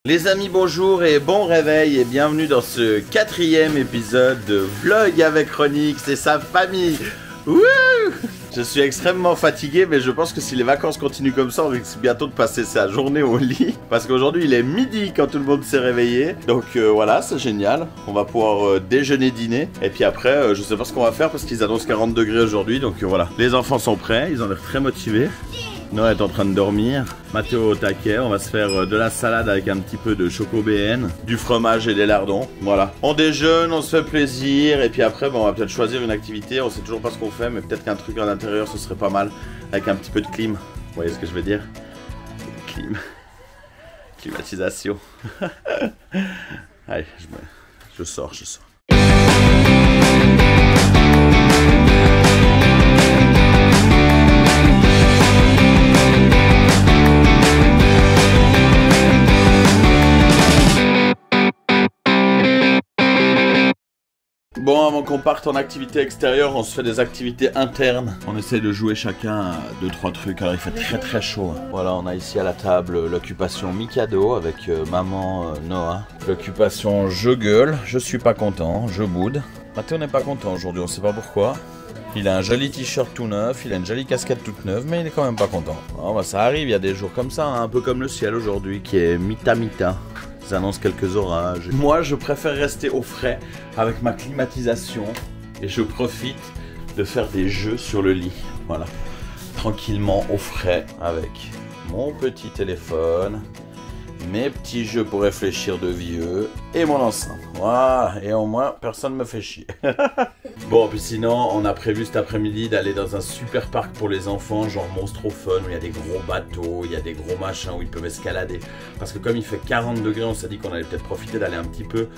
Les amis, bonjour et bon réveil et bienvenue dans ce 4e épisode de Vlog avec Ronix et sa famille. Wouh! Je suis extrêmement fatigué, mais je pense que si les vacances continuent comme ça, on risque bientôt de passer sa journée au lit. Parce qu'aujourd'hui, il est midi quand tout le monde s'est réveillé. Donc voilà, c'est génial. On va pouvoir déjeuner, dîner. Et puis après, je sais pas ce qu'on va faire parce qu'ils annoncent 40 degrés aujourd'hui. Donc voilà, les enfants sont prêts, ils ont l'air très motivés. Noah est en train de dormir, Mathéo au taquet, on va se faire de la salade avec un petit peu de choco-BN, du fromage et des lardons, voilà. On déjeune, on se fait plaisir, et puis après bon, on va peut-être choisir une activité, on sait toujours pas ce qu'on fait, mais peut-être qu'un truc à l'intérieur ce serait pas mal, avec un petit peu de clim, vous voyez ce que je veux dire? Climatisation. Allez, je sors. Bon, avant qu'on parte en activité extérieure, on se fait des activités internes. On essaie de jouer chacun à 2-3 trucs. Alors il fait très chaud. Voilà, on a ici à la table l'occupation Mikado avec maman Noah. L'occupation je gueule, je suis pas content, je boude. Mathéo n'est pas content aujourd'hui, on sait pas pourquoi. Il a un joli t-shirt tout neuf, il a une jolie casquette toute neuve, mais il est quand même pas content. Oh, bah, ça arrive, il y a des jours comme ça, hein, un peu comme le ciel aujourd'hui qui est mita-mita. Ça annonce quelques orages. Moi, je préfère rester au frais avec ma climatisation et je profite de faire des jeux sur le lit. Voilà, tranquillement au frais avec mon petit téléphone, mes petits jeux pour réfléchir de vieux et mon enceinte. Voilà, et au moins, personne ne me fait chier. Bon, puis sinon, on a prévu cet après-midi d'aller dans un super parc pour les enfants, genre Monstro Fun, où il y a des gros bateaux, il y a des gros machins où ils peuvent escalader. Parce que comme il fait 40 degrés, on s'est dit qu'on allait peut-être profiter d'aller un petit peu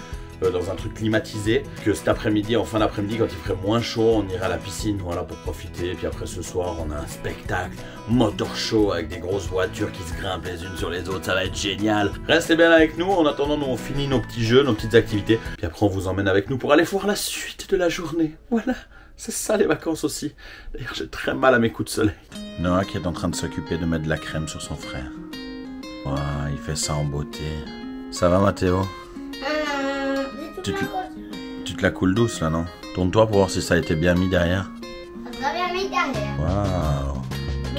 dans un truc climatisé. Que cet après-midi, en fin d'après-midi, quand il ferait moins chaud, on ira à la piscine, voilà, pour profiter. Et puis après, ce soir, on a un spectacle motor show avec des grosses voitures qui se grimpent les unes sur les autres. Ça va être génial. Restez bien avec nous. En attendant, nous, on finit nos petits jeux, nos petites activités. Puis après, on vous emmène avec nous pour aller voir la suite de la journée. Voilà, c'est ça les vacances aussi. D'ailleurs, j'ai très mal à mes coups de soleil. Noah qui est en train de s'occuper de mettre de la crème sur son frère. Voilà, il fait ça en beauté. Ça va, Mathéo? Tu te la coules douce là, non? Tourne-toi pour voir si ça a été bien mis derrière. Ça a bien mis derrière. Waouh,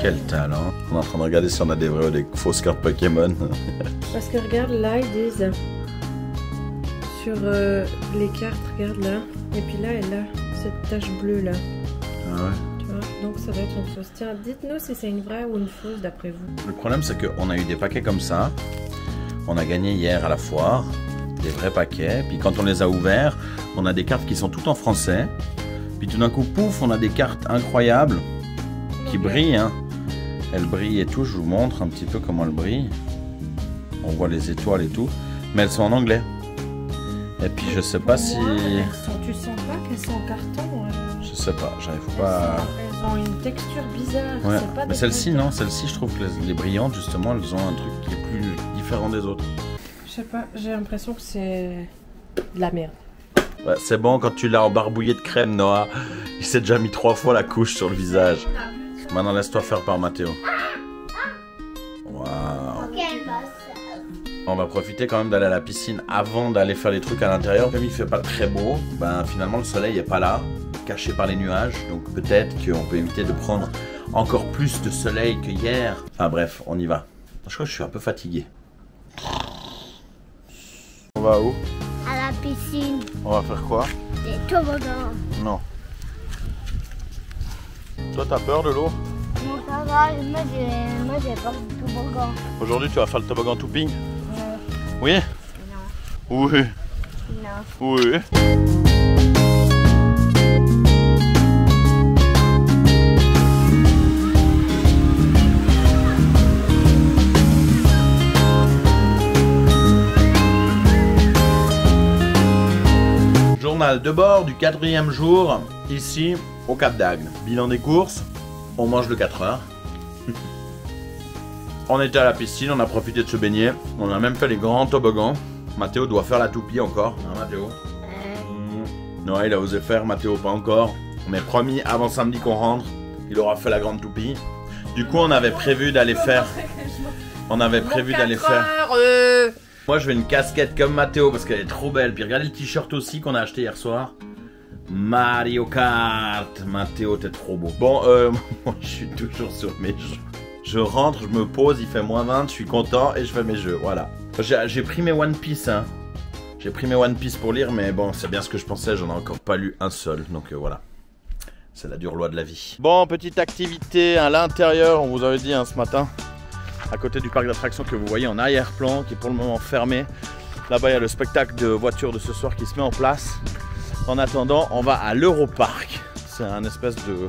quel talent. On est en train de regarder si on a des vraies ou des fausses cartes Pokémon. Parce que regarde là, ils disent sur les cartes, regarde là. Et puis là, elle a cette tache bleue là. Ah ouais? Tu vois? Donc ça doit être une fausse. Tiens, dites-nous si c'est une vraie ou une fausse d'après vous. Le problème, c'est qu'on a eu des paquets comme ça. On a gagné hier à la foire. Des vrais paquets, puis quand on les a ouverts, on a des cartes qui sont toutes en français, puis tout d'un coup, pouf, on a des cartes incroyables, qui brillent, hein. Elles brillent et tout, je vous montre un petit peu comment elles brillent. On voit les étoiles et tout, mais elles sont en anglais. Et puis je sais pas si... Tu sens pas qu'elles sont en carton? Je sais pas, j'arrive pas... Elles ont une texture bizarre. Ouais, pas mais celle-ci, non, celle-ci, je trouve que les brillantes, justement, elles ont un truc qui est plus différent des autres. Je sais pas, j'ai l'impression que c'est de la merde. Ouais, c'est bon quand tu l'as embarbouillé de crème, Noah. Il s'est déjà mis 3 fois la couche sur le visage. Maintenant, laisse-toi faire par Mathéo. Waouh. On va profiter quand même d'aller à la piscine avant d'aller faire les trucs à l'intérieur. Comme il fait pas très beau, ben finalement le soleil est pas là, caché par les nuages. Donc peut-être qu'on peut éviter de prendre encore plus de soleil que hier. Enfin bref, on y va. Je crois que je suis un peu fatigué. On va où? À la piscine. On va faire quoi? Des toboggans. Non. Toi, t'as peur de l'eau? Non, ça va. Moi, j'ai peur du toboggan. Aujourd'hui, tu vas faire le toboggan topping? Oui? Non. Oui. Non. Oui. Journal de bord du 4e jour, ici au Cap d'Agde. Bilan des courses, on mange de 4 heures. On était à la piscine, on a profité de se baigner. On a même fait les grands toboggans. Mathéo doit faire la toupie encore. Hein, Mathéo? Noah, il a osé faire, Mathéo pas encore. Mais promis, avant samedi qu'on rentre, il aura fait la grande toupie. Du coup, on avait prévu d'aller faire... On avait prévu d'aller faire... Moi je veux une casquette comme Mathéo parce qu'elle est trop belle. Puis regardez le t-shirt aussi qu'on a acheté hier soir. Mario Kart. Mathéo, t'es trop beau. Bon, moi je suis toujours sur mes jeux. Je rentre, je me pose, il fait -20, je suis content et je fais mes jeux, voilà. J'ai pris mes One Piece, hein. J'ai pris mes One Piece pour lire, mais bon, c'est bien ce que je pensais, j'en ai encore pas lu un seul, donc voilà. C'est la dure loi de la vie. Bon, petite activité à l'intérieur, on vous avait dit hein, ce matin, à côté du parc d'attractions que vous voyez en arrière-plan, qui est pour le moment fermé. Là-bas, il y a le spectacle de voitures de ce soir qui se met en place. En attendant, on va à l'Europark. C'est un espèce de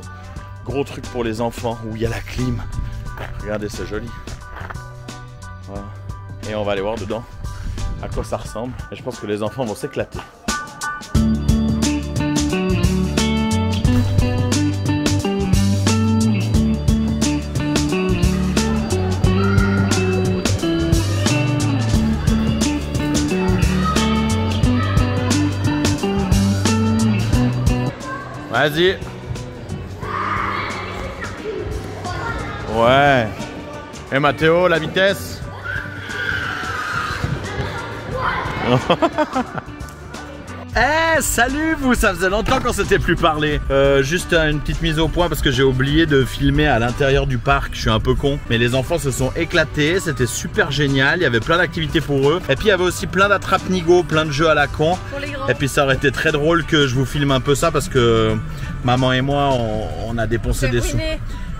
gros truc pour les enfants où il y a la clim. Regardez, c'est joli. Voilà. Et on va aller voir dedans à quoi ça ressemble. Et je pense que les enfants vont s'éclater. Vas-y. Ouais. Et Mathéo, la vitesse? Eh, salut vous, ça faisait longtemps qu'on s'était plus parlé. Juste une petite mise au point parce que j'ai oublié de filmer à l'intérieur du parc, je suis un peu con. Mais les enfants se sont éclatés, c'était super génial, il y avait plein d'activités pour eux. Et puis il y avait aussi plein d'attrape-nigo, plein de jeux à la con. Et puis ça aurait été très drôle que je vous filme un peu ça parce que maman et moi, on a dépensé des sous.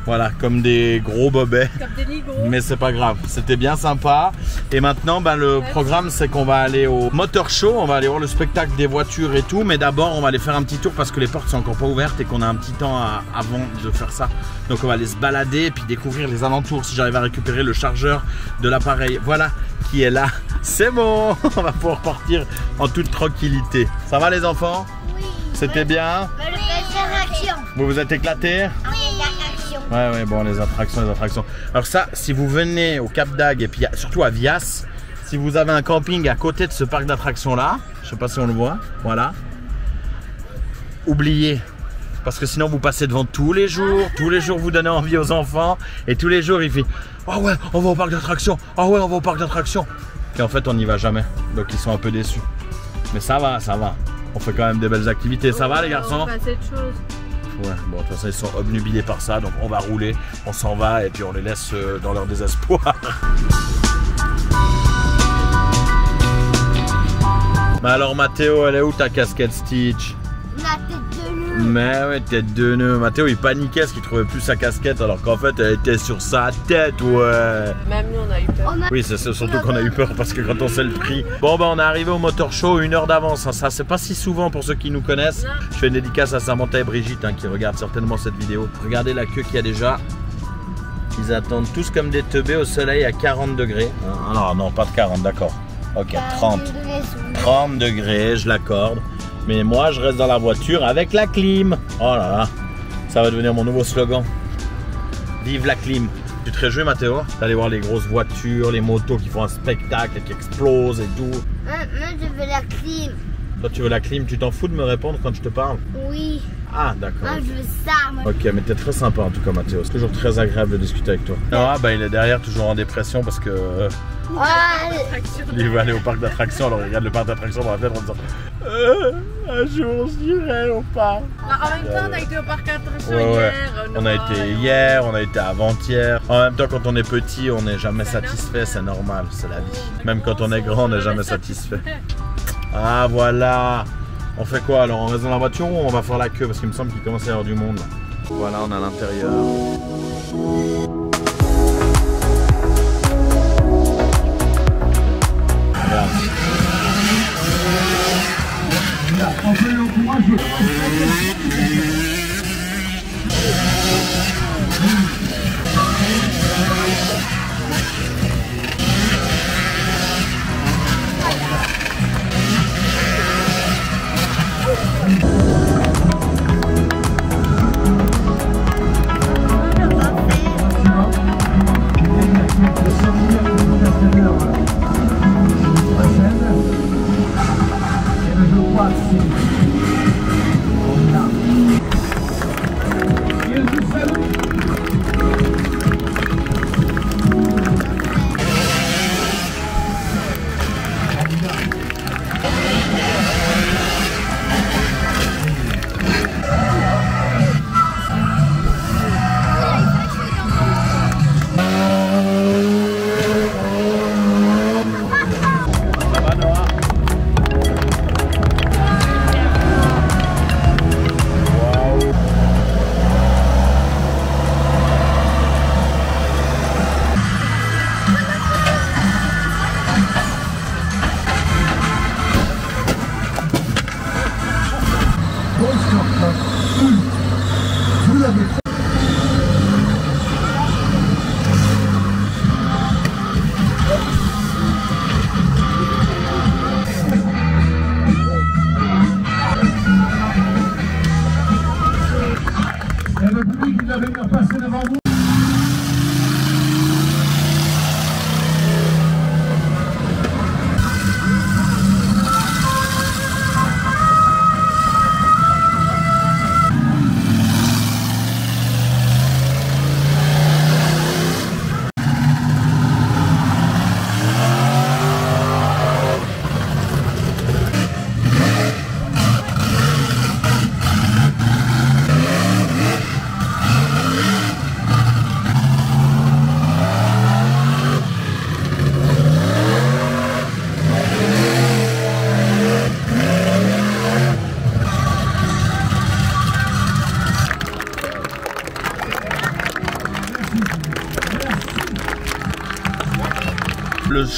Voilà, comme des gros bobets. Comme des nigos. Mais c'est pas grave, c'était bien sympa. Et maintenant, le programme, c'est qu'on va aller au Motor Show. On va aller voir le spectacle des voitures et tout. Mais d'abord, on va aller faire un petit tour parce que les portes sont encore pas ouvertes et qu'on a un petit temps avant de faire ça. Donc on va aller se balader et puis découvrir les alentours. Si j'arrive à récupérer le chargeur de l'appareil, voilà, qui est là. C'est bon, on va pouvoir partir en toute tranquillité. Ça va les enfants? Oui. C'était bien? Vous vous êtes éclatés? Oui. Ouais, bon, les attractions. Alors ça, si vous venez au Cap d'Agde et puis surtout à Vias, si vous avez un camping à côté de ce parc d'attractions là, je sais pas si on le voit, voilà, oubliez. Parce que sinon vous passez devant tous les jours vous donnez envie aux enfants et tous les jours il fait « Oh ouais, on va au parc d'attractions, oh ouais, on va au parc d'attractions » et en fait on n'y va jamais, donc ils sont un peu déçus. Mais ça va, on fait quand même des belles activités, ça va les garçons? On fait assez de choses. Ouais, bon, de toute façon, ils sont obnubilés par ça, donc on va rouler, on s'en va et puis on les laisse dans leur désespoir. Mais alors, Mathéo, elle est où ta casquette Stitch? La tête de nœud. Mais ouais, tête de nœud. Mathéo, il paniquait parce qu'il trouvait plus sa casquette alors qu'en fait, elle était sur sa tête, ouais. Même nous, on a eu peur. Oui, c'est surtout qu'on a eu peur parce que quand on sait le prix. Bon, on est arrivé au Motor Show 1 heure d'avance. Ça, c'est pas si souvent pour ceux qui nous connaissent. Je fais une dédicace à Samantha et Brigitte qui regardent certainement cette vidéo. Regardez la queue qu'il y a déjà. Ils attendent tous comme des teubés au soleil à 40 degrés. Non, pas de 40, d'accord. Ok, 30. 30 degrés, je l'accorde. Mais moi, je reste dans la voiture avec la clim. Oh là là, ça va devenir mon nouveau slogan. Vive la clim. Tu te réjouis, Mathéo, d'aller voir les grosses voitures, les motos qui font un spectacle et qui explosent et tout? Moi, je veux la clim. Toi, tu veux la clim? Tu t'en fous de me répondre quand je te parle? Oui. Ah, d'accord. Moi, je veux ça. Moi. Ok, mais t'es très sympa en tout cas, Mathéo. C'est toujours très agréable de discuter avec toi. Ah, il est derrière, toujours en dépression parce que... il va aller au parc d'attractions, alors il regarde le parc d'attractions dans la tête en disant un jour j'irai au parc. En même temps, on a été au parc d'attractions hier. On a été hier, on a été avant-hier. En même temps, quand on est petit, on n'est jamais satisfait, c'est normal, c'est la vie. Même quand on est grand, on n'est jamais satisfait. Ah voilà. On fait quoi alors? On reste dans la voiture ou on va faire la queue? Parce qu'il me semble qu'il commence à y avoir du monde. Voilà, on est à l'intérieur.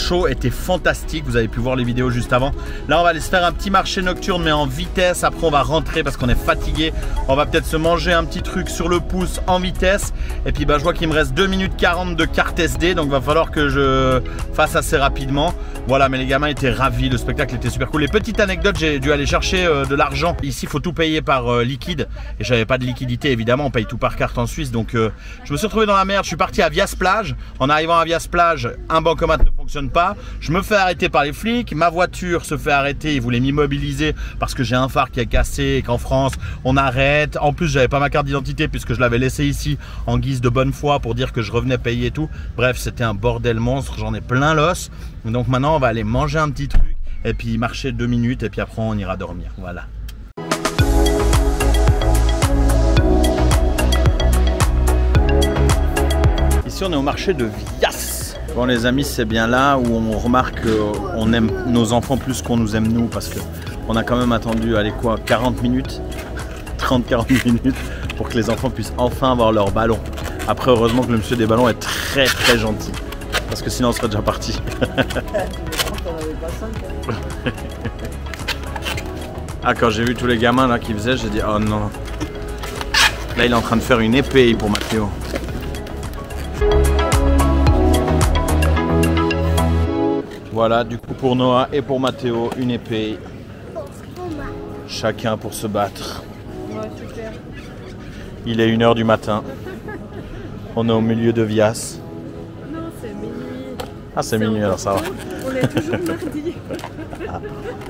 show était fantastique. Vous avez pu voir les vidéos juste avant. Là, on va aller se faire un petit marché nocturne, mais en vitesse. Après, on va rentrer parce qu'on est fatigué. On va peut-être se manger un petit truc sur le pouce en vitesse. Et puis, bah, je vois qu'il me reste 2 minutes 40 de carte SD. Donc, il va falloir que je fasse assez rapidement. Voilà, mais les gamins étaient ravis. Le spectacle était super cool. Les petites anecdotes, j'ai dû aller chercher de l'argent. Ici, il faut tout payer par liquide. Et j'avais pas de liquidité, évidemment. On paye tout par carte en Suisse. Donc, je me suis retrouvé dans la merde. Je suis parti à Viasplage. En arrivant à Viasplage, un bancomat ne fonctionne pas. Je me fais arrêter par les flics. Ma voiture se fait arrêter. Ils voulaient m'immobiliser parce que j'ai un phare qui est cassé et qu'en France, on arrête. En plus, j'avais pas ma carte d'identité puisque je l'avais laissée ici en guise de bonne foi pour dire que je revenais payer et tout. Bref, c'était un bordel monstre. J'en ai plein l'os. Donc maintenant, on va aller manger un petit truc et puis marcher 2 minutes et puis après, on ira dormir. Voilà. Ici, on est au marché de Vias. Bon, les amis, c'est bien là où on remarque qu'on aime nos enfants plus qu'on nous aime nous parce qu'on a quand même attendu, allez quoi, 40 minutes, 30-40 minutes pour que les enfants puissent enfin avoir leur ballon. Après, heureusement que le monsieur des ballons est très très gentil parce que sinon on serait déjà parti. Ah, quand j'ai vu tous les gamins là qui faisaient, j'ai dit oh non. Là, il est en train de faire une épée pour Mathéo. Voilà, du coup pour Noah et pour Mathéo, une épée. Chacun pour se battre. Ouais, super. Il est 1 h du matin. On est au milieu de Vias. Non, c'est minuit. Ah, c'est minuit alors ça va. On est toujours mardi.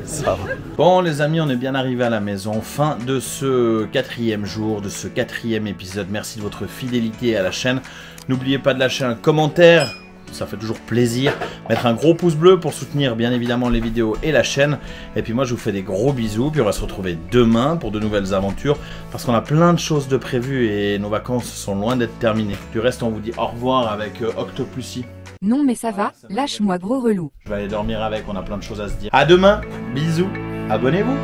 Ça va. Bon les amis, on est bien arrivé à la maison. Fin de ce 4e jour, de ce 4e épisode. Merci de votre fidélité à la chaîne. N'oubliez pas de lâcher un commentaire. Ça fait toujours plaisir. Mettre un gros pouce bleu pour soutenir bien évidemment les vidéos et la chaîne. Et puis moi je vous fais des gros bisous. Puis on va se retrouver demain pour de nouvelles aventures. Parce qu'on a plein de choses de prévues et nos vacances sont loin d'être terminées. Du reste on vous dit au revoir avec Octopussy. Non mais ça va, lâche-moi gros relou. Je vais aller dormir avec, on a plein de choses à se dire. À demain, bisous, abonnez-vous.